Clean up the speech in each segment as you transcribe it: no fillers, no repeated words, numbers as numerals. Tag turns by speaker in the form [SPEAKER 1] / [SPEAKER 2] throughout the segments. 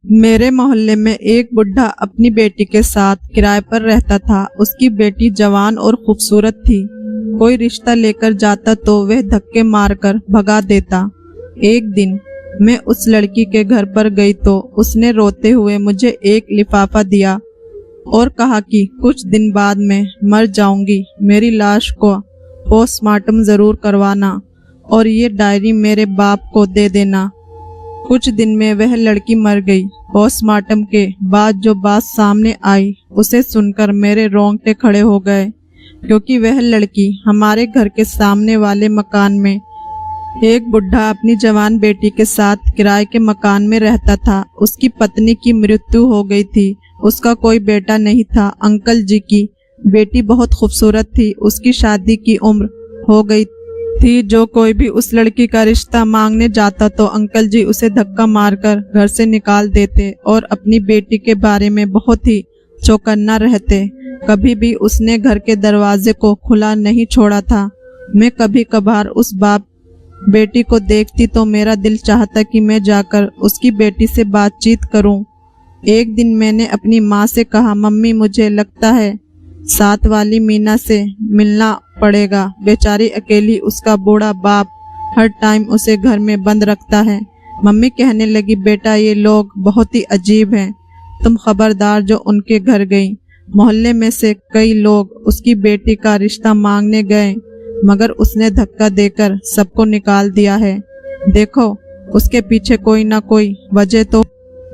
[SPEAKER 1] मेरे मोहल्ले में एक बुढ़ा अपनी बेटी के साथ किराए पर रहता था। उसकी बेटी जवान और खूबसूरत थी। कोई रिश्ता लेकर जाता तो वह धक्के मारकर भगा देता। एक दिन मैं उस लड़की के घर पर गई तो उसने रोते हुए मुझे एक लिफाफा दिया और कहा कि कुछ दिन बाद मैं मर जाऊंगी, मेरी लाश को पोस्टमार्टम जरूर करवाना और ये डायरी मेरे बाप को दे देना। कुछ दिन में वह लड़की मर गई। पोस्टमार्टम के बाद जो बात सामने आई उसे सुनकर मेरे रोंगटे खड़े हो गए, क्योंकि वह लड़की हमारे घर के सामने वाले मकान में एक बुढ़ा अपनी जवान बेटी के साथ किराए के मकान में रहता था। उसकी पत्नी की मृत्यु हो गई थी। उसका कोई बेटा नहीं था। अंकल जी की बेटी बहुत खूबसूरत थी। उसकी शादी की उम्र हो गई थी। जो कोई भी उस लड़की का रिश्ता मांगने जाता तो अंकल जी उसे धक्का मारकर घर से निकाल देते और अपनी बेटी के बारे में बहुत ही चौकन्ना रहते। कभी भी उसने घर के दरवाजे को खुला नहीं छोड़ा था। मैं कभी कभार उस बाप बेटी को देखती तो मेरा दिल चाहता कि मैं जाकर उसकी बेटी से बातचीत करूं। एक दिन मैंने अपनी माँ से कहा, मम्मी मुझे लगता है साथ वाली मीना से मिलना पड़ेगा। बेचारी अकेली, उसका बूढ़ा बाप हर टाइम उसे घर में बंद रखता है। मम्मी कहने लगी, बेटा ये लोग बहुत ही अजीब हैं, तुम खबरदार जो उनके घर गई। मोहल्ले में से कई लोग उसकी बेटी का रिश्ता मांगने गए, मगर उसने धक्का देकर सबको निकाल दिया है। देखो उसके पीछे कोई ना कोई वजह तो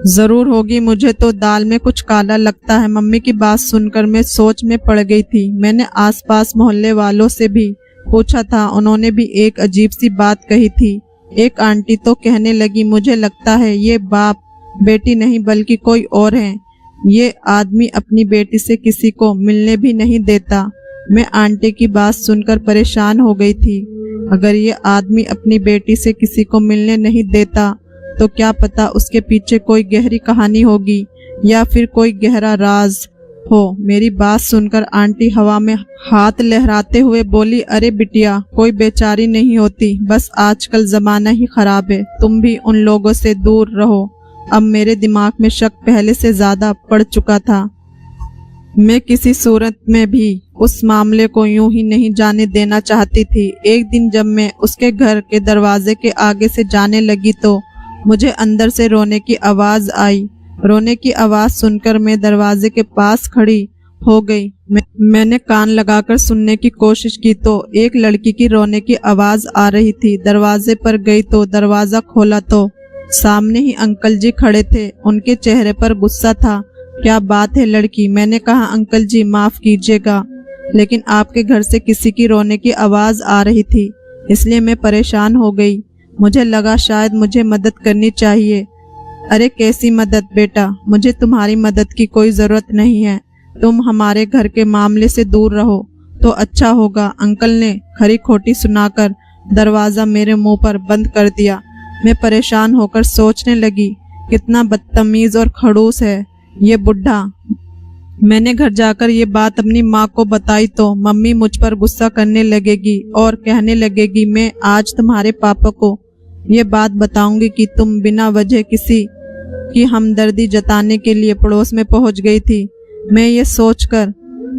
[SPEAKER 1] जरूर होगी। मुझे तो दाल में कुछ काला लगता है। मम्मी की बात सुनकर मैं सोच में पड़ गई थी। मैंने आसपास मोहल्ले वालों से भी पूछा था, उन्होंने भी एक अजीब सी बात कही थी। एक आंटी तो कहने लगी, मुझे लगता है ये बाप बेटी नहीं बल्कि कोई और है। ये आदमी अपनी बेटी से किसी को मिलने भी नहीं देता। मैं आंटी की बात सुनकर परेशान हो गई थी। अगर ये आदमी अपनी बेटी से किसी को मिलने नहीं देता तो क्या पता उसके पीछे कोई गहरी कहानी होगी या फिर कोई गहरा राज हो। मेरी बात सुनकर आंटी हवा में हाथ लहराते हुए बोली, अरे बिटिया कोई बेचारी नहीं होती, बस आजकल जमाना ही खराब है, तुम भी उन लोगों से दूर रहो। अब मेरे दिमाग में शक पहले से ज्यादा पड़ चुका था। मैं किसी सूरत में भी उस मामले को यूं ही नहीं जाने देना चाहती थी। एक दिन जब मैं उसके घर के दरवाजे के आगे से जाने लगी तो मुझे अंदर से रोने की आवाज आई। रोने की आवाज सुनकर मैं दरवाजे के पास खड़ी हो गई। मैंने कान लगाकर सुनने की कोशिश की तो एक लड़की की रोने की आवाज आ रही थी। दरवाजे पर गई तो दरवाजा खोला तो सामने ही अंकल जी खड़े थे। उनके चेहरे पर गुस्सा था। क्या बात है लड़की? मैंने कहा, अंकल जी माफ कीजिएगा, लेकिन आपके घर से किसी की रोने की आवाज आ रही थी, इसलिए मैं परेशान हो गई। मुझे लगा शायद मुझे मदद करनी चाहिए। अरे कैसी मदद बेटा, मुझे तुम्हारी मदद की कोई जरूरत नहीं है। तुम हमारे घर के मामले से दूर रहो तो अच्छा होगा। अंकल ने खरी खोटी सुनाकर दरवाजा मेरे मुंह पर बंद कर दिया। मैं परेशान होकर सोचने लगी, कितना बदतमीज और खड़ूस है ये बुढ़ा। मैंने घर जाकर ये बात अपनी माँ को बताई तो मम्मी मुझ पर गुस्सा करने लगेगी और कहने लगेगी, मैं आज तुम्हारे पापा को ये बात बताऊंगी कि तुम बिना वजह किसी की हमदर्दी जताने के लिए पड़ोस में पहुंच गई थी। मैं ये सोचकर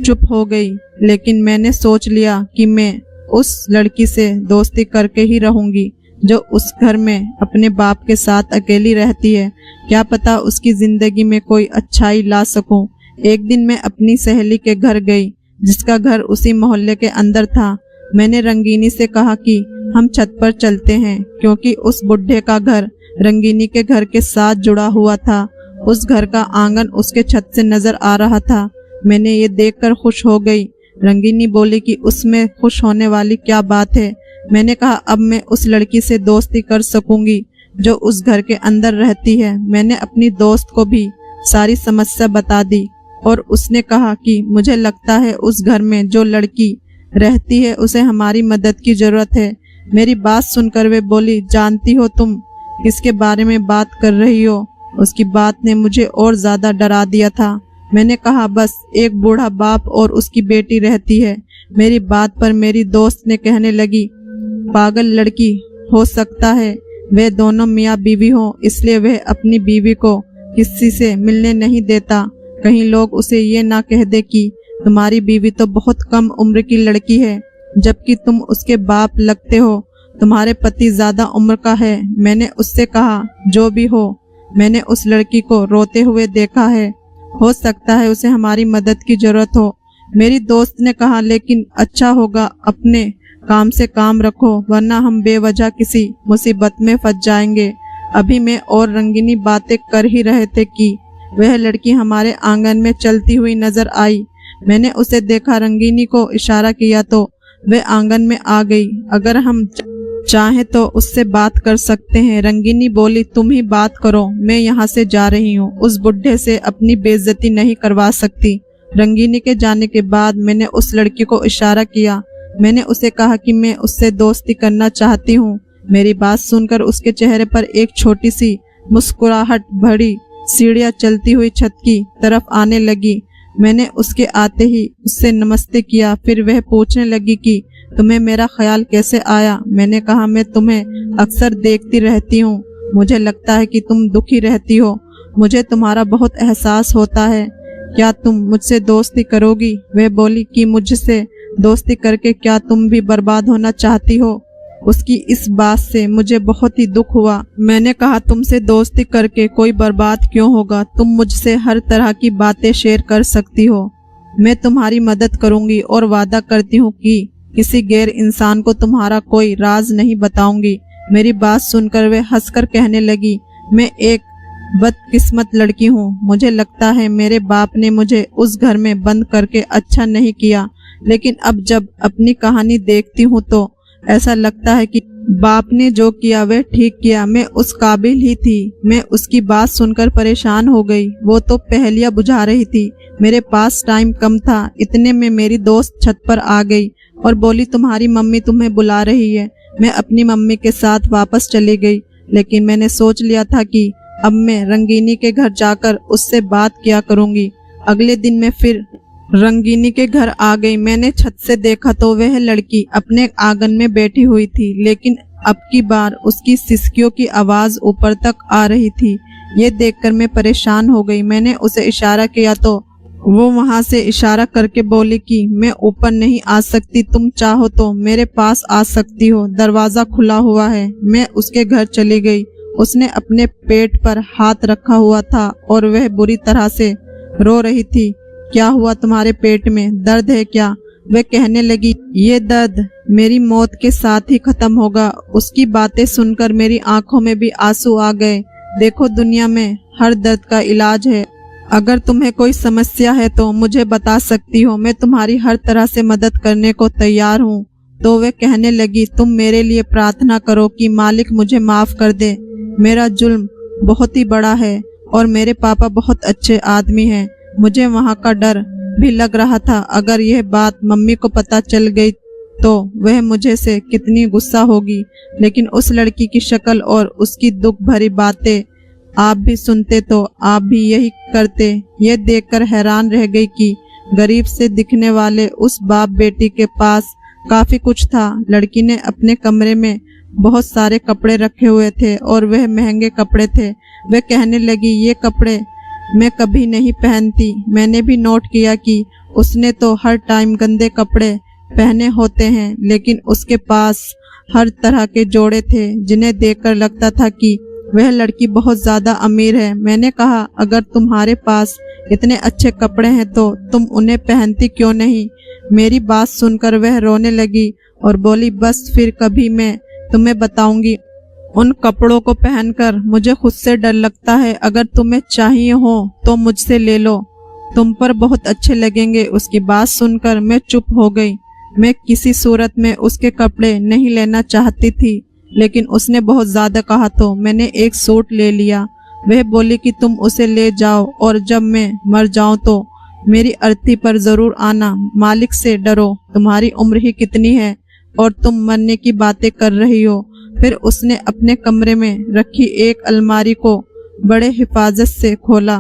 [SPEAKER 1] चुप हो गई, लेकिन मैंने सोच लिया कि मैं उस लड़की से दोस्ती करके ही रहूंगी जो उस घर में अपने बाप के साथ अकेली रहती है। क्या पता उसकी जिंदगी में कोई अच्छाई ला सकूं। एक दिन मैं अपनी सहेली के घर गई, जिसका घर उसी मोहल्ले के अंदर था। मैंने रंगीनी से कहा कि हम छत पर चलते हैं, क्योंकि उस बुढ़े का घर रंगीनी के घर के साथ जुड़ा हुआ था। उस घर का आंगन उसके छत से नजर आ रहा था। मैंने ये देखकर खुश हो गई। रंगीनी बोली कि उसमें खुश होने वाली क्या बात है। मैंने कहा, अब मैं उस लड़की से दोस्ती कर सकूंगी जो उस घर के अंदर रहती है। मैंने अपनी दोस्त को भी सारी समस्या बता दी और उसने कहा कि मुझे लगता है उस घर में जो लड़की रहती है उसे हमारी मदद की जरूरत है। मेरी बात सुनकर वे बोली, जानती हो तुम किसके बारे में बात कर रही हो? उसकी बात ने मुझे और ज्यादा डरा दिया था। मैंने कहा, बस एक बूढ़ा बाप और उसकी बेटी रहती है। मेरी बात पर मेरी दोस्त ने कहने लगी, पागल लड़की, हो सकता है वे दोनों मियाँ बीवी हों, इसलिए वह अपनी बीवी को किसी से मिलने नहीं देता। कहीं लोग उसे ये ना कह दे कि तुम्हारी बीवी तो बहुत कम उम्र की लड़की है, जबकि तुम उसके बाप लगते हो। तुम्हारे पति ज्यादा उम्र का है। मैंने उससे कहा, जो भी हो, मैंने उस लड़की को रोते हुए देखा है। हो सकता है उसे हमारी मदद की जरूरत हो। मेरी दोस्त ने कहा, लेकिन अच्छा होगा अपने काम से काम रखो, वरना हम बेवजह किसी मुसीबत में फंस जाएंगे। अभी मैं और रंगीनी बातें कर ही रहे थे कि वह लड़की हमारे आंगन में चलती हुई नजर आई। मैंने उसे देखा, रंगीनी को इशारा किया तो वह आंगन में आ गई। अगर हम चाहें तो उससे बात कर सकते हैं। रंगीनी बोली, तुम ही बात करो, मैं यहाँ से जा रही हूँ। उस बुढ़े से अपनी बेइज्जती नहीं करवा सकती। रंगीनी के जाने के बाद मैंने उस लड़की को इशारा किया। मैंने उसे कहा कि मैं उससे दोस्ती करना चाहती हूँ। मेरी बात सुनकर उसके चेहरे पर एक छोटी सी मुस्कुराहट भरी सीढ़ियाँ चलती हुई छत की तरफ आने लगी। मैंने उसके आते ही उससे नमस्ते किया। फिर वह पूछने लगी कि तुम्हें मेरा ख्याल कैसे आया। मैंने कहा, मैं तुम्हें अक्सर देखती रहती हूँ। मुझे लगता है कि तुम दुखी रहती हो। मुझे तुम्हारा बहुत एहसास होता है। क्या तुम मुझसे दोस्ती करोगी? वह बोली कि मुझसे दोस्ती करके क्या तुम भी बर्बाद होना चाहती हो? उसकी इस बात से मुझे बहुत ही दुख हुआ। मैंने कहा, तुमसे दोस्ती करके कोई बर्बाद क्यों होगा? तुम मुझसे हर तरह की बातें शेयर कर सकती हो। मैं तुम्हारी मदद करूंगी और वादा करती हूँ कि किसी गैर इंसान को तुम्हारा कोई राज नहीं बताऊंगी। मेरी बात सुनकर वे हंसकर कहने लगी, मैं एक बदकिस्मत लड़की हूँ। मुझे लगता है मेरे बाप ने मुझे उस घर में बंद करके अच्छा नहीं किया, लेकिन अब जब अपनी कहानी देखती हूँ तो ऐसा लगता है कि बाप ने जो किया वह ठीक किया। मैं उस काबिल ही थी। मैं उसकी बात सुनकर परेशान हो गई। वो तो पहेलियां बुझा रही थी। मेरे पास टाइम कम था। इतने में मेरी दोस्त छत पर आ गई और बोली, तुम्हारी मम्मी तुम्हें बुला रही है। मैं अपनी मम्मी के साथ वापस चली गई, लेकिन मैंने सोच लिया था कि अब मैं रंगीनी के घर जाकर उससे बात किया करूंगी। अगले दिन मैं फिर रंगीनी के घर आ गई। मैंने छत से देखा तो वह लड़की अपने आंगन में बैठी हुई थी, लेकिन अब की बार उसकी सिसकियों की आवाज ऊपर तक आ रही थी। ये देखकर मैं परेशान हो गई। मैंने उसे इशारा किया तो वो वहां से इशारा करके बोली कि मैं ऊपर नहीं आ सकती, तुम चाहो तो मेरे पास आ सकती हो, दरवाजा खुला हुआ है। मैं उसके घर चली गई। उसने अपने पेट पर हाथ रखा हुआ था और वह बुरी तरह से रो रही थी। क्या हुआ तुम्हारे पेट में? दर्द है क्या? वह कहने लगी, ये दर्द मेरी मौत के साथ ही खत्म होगा। उसकी बातें सुनकर मेरी आंखों में भी आंसू आ गए। देखो, दुनिया में हर दर्द का इलाज है। अगर तुम्हें कोई समस्या है तो मुझे बता सकती हो। मैं तुम्हारी हर तरह से मदद करने को तैयार हूँ। तो वह कहने लगी, तुम मेरे लिए प्रार्थना करो कि मालिक मुझे माफ कर दे। मेरा जुल्म बहुत ही बड़ा है और मेरे पापा बहुत अच्छे आदमी हैं। मुझे वहाँ का डर भी लग रहा था। अगर यह बात मम्मी को पता चल गई तो वह मुझे से कितनी गुस्सा होगी। लेकिन उस लड़की की शक्ल और उसकी दुख भरी बातें आप भी सुनते तो आप भी यही करते। ये देखकर हैरान रह गई कि गरीब से दिखने वाले उस बाप बेटी के पास काफी कुछ था। लड़की ने अपने कमरे में बहुत सारे कपड़े रखे हुए थे और वह महंगे कपड़े थे। वह कहने लगी, ये कपड़े मैं कभी नहीं पहनती। मैंने भी नोट किया कि उसने तो हर टाइम गंदे कपड़े पहने होते हैं, लेकिन उसके पास हर तरह के जोड़े थे जिन्हें देखकर लगता था कि वह लड़की बहुत ज्यादा अमीर है। मैंने कहा, अगर तुम्हारे पास इतने अच्छे कपड़े हैं तो तुम उन्हें पहनती क्यों नहीं? मेरी बात सुनकर वह रोने लगी और बोली, बस फिर कभी मैं तुम्हें बताऊंगी। उन कपड़ों को पहनकर मुझे खुद से डर लगता है। अगर तुम्हें चाहिए हो तो मुझसे ले लो, तुम पर बहुत अच्छे लगेंगे। उसकी बात सुनकर मैं चुप हो गई। मैं किसी सूरत में उसके कपड़े नहीं लेना चाहती थी, लेकिन उसने बहुत ज्यादा कहा तो मैंने एक सूट ले लिया। वह बोली कि तुम उसे ले जाओ और जब मैं मर जाऊं तो मेरी अर्थी पर जरूर आना। मालिक से डरो, तुम्हारी उम्र ही कितनी है और तुम मरने की बातें कर रही हो। फिर उसने अपने कमरे में रखी एक अलमारी को बड़े हिफाजत से खोला।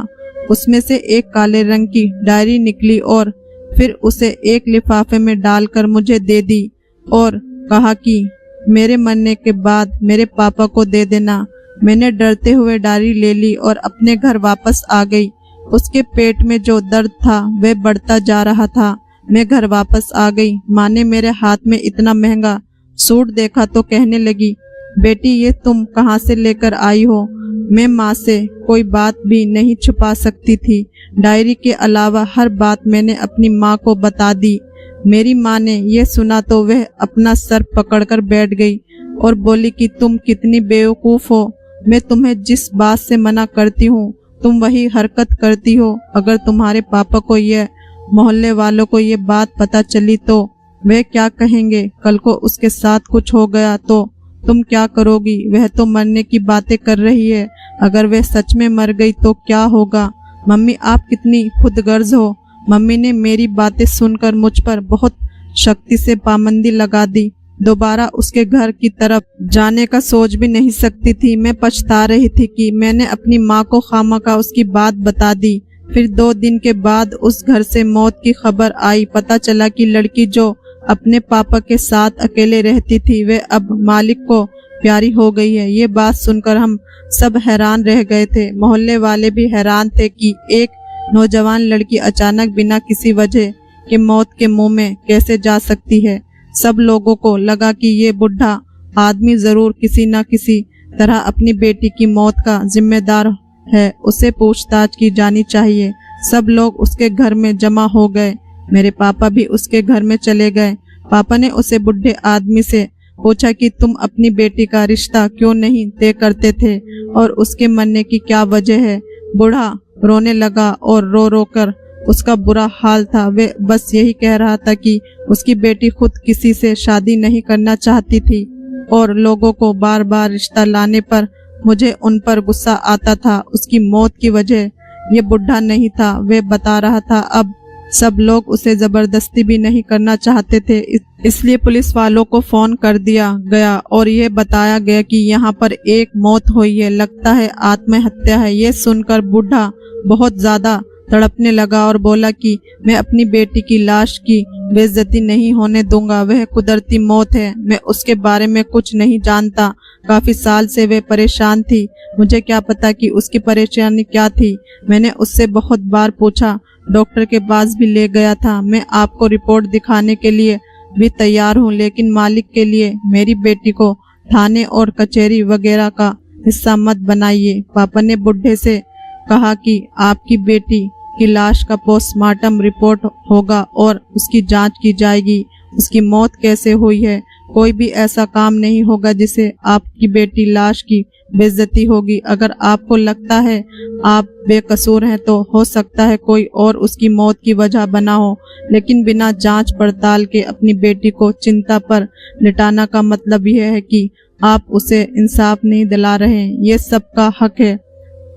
[SPEAKER 1] उसमें से एक काले रंग की डायरी निकली और फिर उसे एक लिफाफे में डालकर मुझे दे दी और कहा कि मेरे मरने के बाद मेरे पापा को दे देना। मैंने डरते हुए डायरी ले ली और अपने घर वापस आ गई। उसके पेट में जो दर्द था वह बढ़ता जा रहा था। मैं घर वापस आ गई। माँ ने मेरे हाथ में इतना महंगा सूट देखा तो कहने लगी, बेटी ये तुम कहाँ से लेकर आई हो? मैं माँ से कोई बात भी नहीं छुपा सकती थी। डायरी के अलावा हर बात मैंने अपनी माँ को बता दी। मेरी माँ ने यह सुना तो वह अपना सर पकड़कर बैठ गई और बोली कि तुम कितनी बेवकूफ़ हो। मैं तुम्हें जिस बात से मना करती हूँ तुम वही हरकत करती हो। अगर तुम्हारे पापा को यह मोहल्ले वालों को ये बात पता चली तो वे क्या कहेंगे? कल को उसके साथ कुछ हो गया तो तुम क्या करोगी? वह तो मरने की बातें कर रही है। अगर वह सच में मर गई तो क्या होगा? मम्मी आप कितनी खुदगर्ज हो। मम्मी ने मेरी बातें सुनकर मुझ पर बहुत शक्ति से पाबंदी लगा दी। दोबारा उसके घर की तरफ जाने का सोच भी नहीं सकती थी। मैं पछता रही थी कि मैंने अपनी माँ को खामखा उसकी बात बता दी। फिर 2 दिन के बाद उस घर से मौत की खबर आई। पता चला कि लड़की जो अपने पापा के साथ अकेले रहती थी वे अब मालिक को प्यारी हो गई है। ये बात सुनकर हम सब हैरान रह गए थे। मोहल्ले वाले भी हैरान थे कि एक नौजवान लड़की अचानक बिना किसी वजह के मौत के मुंह में कैसे जा सकती है। सब लोगों को लगा कि ये बुढ़ा आदमी जरूर किसी न किसी तरह अपनी बेटी की मौत का जिम्मेदार है। उसे पूछताछ की जानी चाहिए। सब लोग उसके घर में जमा हो गए। मेरे पापा भी उसके घर में चले गए। पापा ने उसे बुढ़े आदमी से पूछा कि तुम अपनी बेटी का रिश्ता क्यों नहीं तय करते थे और उसके मरने की क्या वजह है? बूढ़ा रोने लगा और रो रो कर उसका बुरा हाल था। वे बस यही कह रहा था कि उसकी बेटी खुद किसी से शादी नहीं करना चाहती थी और लोगों को बार बार रिश्ता लाने पर मुझे उन पर गुस्सा आता था। उसकी मौत की वजह ये बुढ़ा नहीं था, वे बता रहा था। अब सब लोग उसे जबरदस्ती भी नहीं करना चाहते थे, इसलिए पुलिस वालों को फोन कर दिया गया और यह बताया गया कि यहाँ पर एक मौत हुई है, लगता है आत्महत्या है। ये सुनकर बूढ़ा बहुत ज्यादा तड़पने लगा और बोला कि मैं अपनी बेटी की लाश की बेइज्जती नहीं होने दूंगा। वह कुदरती मौत है, मैं उसके बारे में कुछ नहीं जानता। काफी साल से वे परेशान थी, मुझे क्या पता कि उसकी परेशानी क्या थी। मैंने उससे बहुत बार पूछा, डॉक्टर के पास भी ले गया था। मैं आपको रिपोर्ट दिखाने के लिए भी तैयार हूँ, लेकिन मालिक के लिए मेरी बेटी को थाने और कचहरी वगैरह का हिस्सा मत बनाइए। पापा ने बुढ़े से कहा कि आपकी बेटी की लाश का पोस्टमार्टम रिपोर्ट होगा और उसकी जांच की जाएगी। उसकी मौत कैसे हुई है, कोई भी ऐसा काम नहीं होगा जिसे आपकी बेटी लाश की बेइज्जती होगी। अगर आपको लगता है आप बेकसूर हैं तो हो सकता है कोई और उसकी मौत की वजह बना हो, लेकिन बिना जांच पड़ताल के अपनी बेटी को चिंता पर लिटाना का मतलब यह है कि आप उसे इंसाफ नहीं दिला रहे हैं। ये सबका हक है।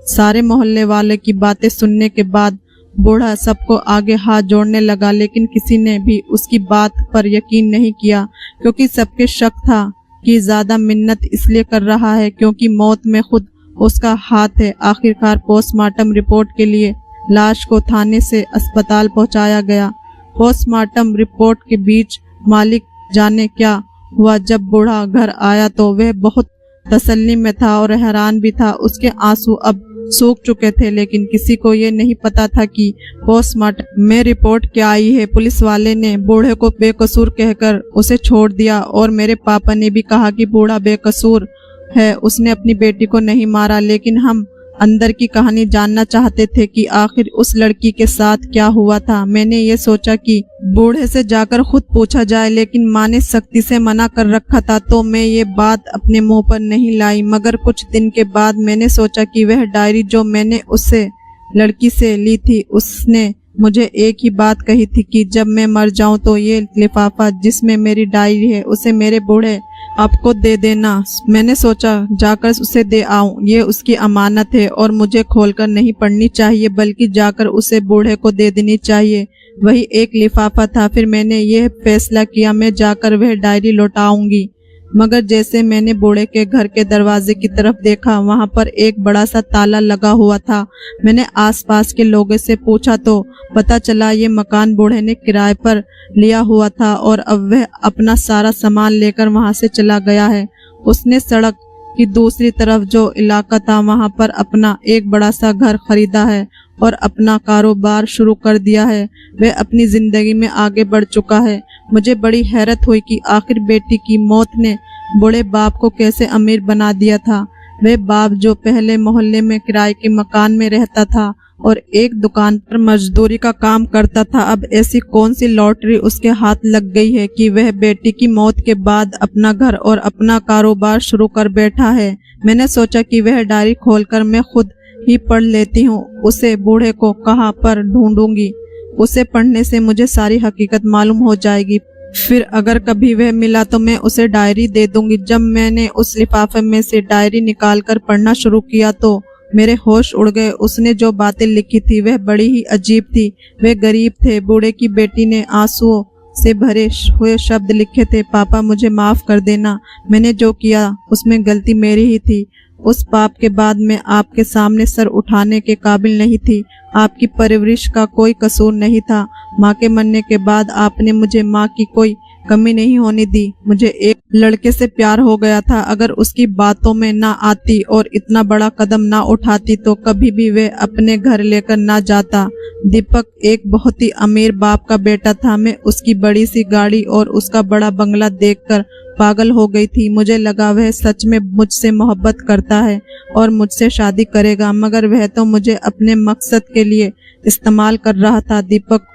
[SPEAKER 1] सारे मोहल्ले वाले की बातें सुनने के बाद बूढ़ा सबको आगे हाथ जोड़ने लगा, लेकिन किसी ने भी उसकी बात पर यकीन नहीं किया, क्योंकि सबके शक था कि ज्यादा मिन्नत इसलिए कर रहा है क्योंकि मौत में खुद उसका हाथ है। आखिरकार पोस्टमार्टम रिपोर्ट के लिए लाश को थाने से अस्पताल पहुंचाया गया। पोस्टमार्टम रिपोर्ट के बीच मालिक जाने क्या हुआ। जब बूढ़ा घर आया तो वह बहुत तसल्ली में था और हैरान भी था। उसके आंसू अब सूख चुके थे, लेकिन किसी को ये नहीं पता था कि पोस्टमार्टम में रिपोर्ट क्या आई है। पुलिस वाले ने बूढ़े को बेकसूर कहकर उसे छोड़ दिया और मेरे पापा ने भी कहा कि बूढ़ा बेकसूर है, उसने अपनी बेटी को नहीं मारा। लेकिन हम अंदर की कहानी जानना चाहते थे कि आखिर उस लड़की के साथ क्या हुआ था। मैंने ये सोचा कि बूढ़े से जाकर खुद पूछा जाए, लेकिन माँ ने सख्ती से मना कर रखा था, तो मैं ये बात अपने मुंह पर नहीं लाई। मगर कुछ दिन के बाद मैंने सोचा कि वह डायरी जो मैंने उससे लड़की से ली थी, उसने मुझे एक ही बात कही थी कि जब मैं मर जाऊं तो ये लिफाफा जिसमें मेरी डायरी है उसे मेरे बूढ़े आपको दे देना। मैंने सोचा जाकर उसे दे आऊं, ये उसकी अमानत है और मुझे खोलकर नहीं पढ़नी चाहिए बल्कि जाकर उसे बूढ़े को दे देनी चाहिए। वही एक लिफाफा था। फिर मैंने यह फैसला किया मैं जाकर वह डायरी लौटाऊंगी। मगर जैसे मैंने बूढ़े के घर के दरवाजे की तरफ देखा, वहां पर एक बड़ा सा ताला लगा हुआ था। मैंने आसपास के लोगों से पूछा तो पता चला ये मकान बूढ़े ने किराए पर लिया हुआ था और अब वह अपना सारा सामान लेकर वहां से चला गया है। उसने सड़क कि दूसरी तरफ जो इलाका था वहां पर अपना एक बड़ा सा घर खरीदा है और अपना कारोबार शुरू कर दिया है। वह अपनी जिंदगी में आगे बढ़ चुका है। मुझे बड़ी हैरत हुई कि आखिर बेटी की मौत ने बूढ़े बाप को कैसे अमीर बना दिया था। वह बाप जो पहले मोहल्ले में किराए के मकान में रहता था और एक दुकान पर मजदूरी का काम करता था, अब ऐसी कौन सी लॉटरी उसके हाथ लग गई है कि वह बेटी की मौत के बाद अपना घर और अपना कारोबार शुरू कर बैठा है। मैंने सोचा कि वह डायरी खोलकर मैं खुद ही पढ़ लेती हूँ। उसे बूढ़े को कहाँ पर ढूंढूंगी। उसे पढ़ने से मुझे सारी हकीकत मालूम हो जाएगी। फिर अगर कभी वह मिला तो मैं उसे डायरी दे दूंगी। जब मैंने उस लिफाफे में से डायरी निकालकर पढ़ना शुरू किया तो मेरे होश उड़ गए। उसने जो बातें लिखी थी वह बड़ी ही अजीब थी। वह गरीब थे। बूढ़े की बेटी ने आंसुओं से भरे हुए शब्द लिखे थे, पापा मुझे माफ कर देना, मैंने जो किया उसमें गलती मेरी ही थी। उस पाप के बाद मैं आपके सामने सर उठाने के काबिल नहीं थी। आपकी परवरिश का कोई कसूर नहीं था। माँ के मरने के बाद आपने मुझे माँ की कोई कमी नहीं होने दी। मुझे एक लड़के से प्यार हो गया था। अगर उसकी बातों में ना आती और इतना बड़ा कदम ना उठाती तो कभी भी वे अपने घर लेकर ना जाता। दीपक एक बहुत ही अमीर बाप का बेटा था। मैं उसकी बड़ी सी गाड़ी और उसका बड़ा बंगला देखकर पागल हो गई थी। मुझे लगा वह सच में मुझसे मोहब्बत करता है और मुझसे शादी करेगा, मगर वह तो मुझे अपने मकसद के लिए इस्तेमाल कर रहा था। दीपक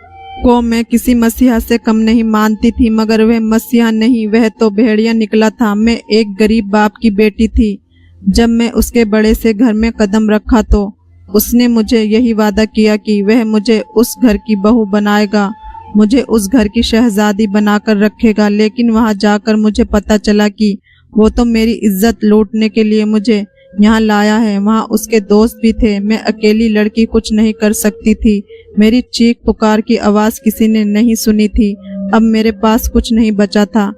[SPEAKER 1] को मैं किसी मसीहा से कम नहीं मानती थी, मगर वह मसीहा नहीं, वह तो भेड़िया निकला था। मैं एक गरीब बाप की बेटी थी। जब मैं उसके बड़े से घर में कदम रखा तो उसने मुझे यही वादा किया कि वह मुझे उस घर की बहू बनाएगा, मुझे उस घर की शहजादी बनाकर रखेगा। लेकिन वहां जाकर मुझे पता चला कि वो तो मेरी इज्जत लूटने के लिए मुझे यहाँ लाया है। वहाँ उसके दोस्त भी थे। मैं अकेली लड़की कुछ नहीं कर सकती थी। मेरी चीख पुकार की आवाज किसी ने नहीं सुनी थी। अब मेरे पास कुछ नहीं बचा था।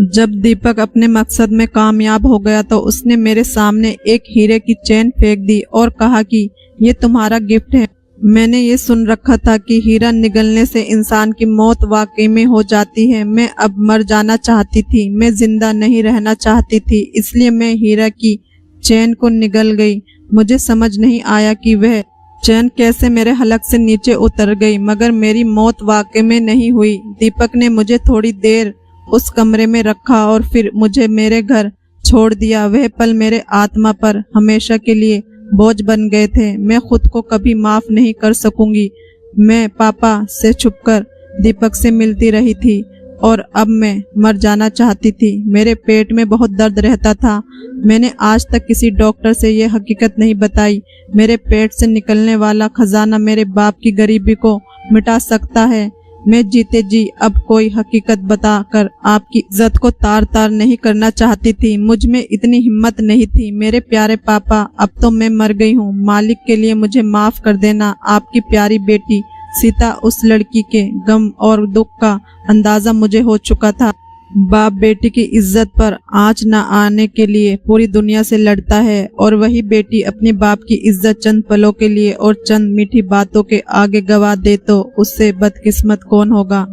[SPEAKER 1] जब दीपक अपने मकसद में कामयाब हो गया तो उसने मेरे सामने एक हीरे की चेन फेंक दी और कहा कि ये तुम्हारा गिफ्ट है। मैंने ये सुन रखा था कि हीरा निगलने से इंसान की मौत वाकई में हो जाती है। मैं अब मर जाना चाहती थी। मैं जिंदा नहीं रहना चाहती थी, इसलिए मैं हीरा की चैन को निगल गई। मुझे समझ नहीं आया कि वह चैन कैसे मेरे हलक से नीचे उतर गई, मगर मेरी मौत वाकई में नहीं हुई। दीपक ने मुझे थोड़ी देर उस कमरे में रखा और फिर मुझे मेरे घर छोड़ दिया। वह पल मेरे आत्मा पर हमेशा के लिए बोझ बन गए थे। मैं खुद को कभी माफ नहीं कर सकूंगी। मैं पापा से छुपकर दीपक से मिलती रही थी और अब मैं मर जाना चाहती थी। मेरे पेट में बहुत दर्द रहता था। मैंने आज तक किसी डॉक्टर से यह हकीकत नहीं बताई। मेरे पेट से निकलने वाला खजाना मेरे बाप की गरीबी को मिटा सकता है। मैं जीते जी अब कोई हकीकत बताकर आपकी इज्जत को तार तार नहीं करना चाहती थी। मुझ में इतनी हिम्मत नहीं थी। मेरे प्यारे पापा, अब तो मैं मर गई हूँ। मालिक के लिए मुझे माफ कर देना। आपकी प्यारी बेटी सीता। उस लड़की के गम और दुख का अंदाजा मुझे हो चुका था। बाप बेटी की इज्जत पर आंच न आने के लिए पूरी दुनिया से लड़ता है, और वही बेटी अपने बाप की इज्जत चंद पलों के लिए और चंद मीठी बातों के आगे गवा दे तो उससे बदकिस्मत कौन होगा।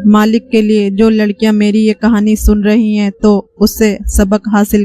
[SPEAKER 1] मालिक के लिए जो लड़कियां मेरी ये कहानी सुन रही हैं तो उससे सबक हासिल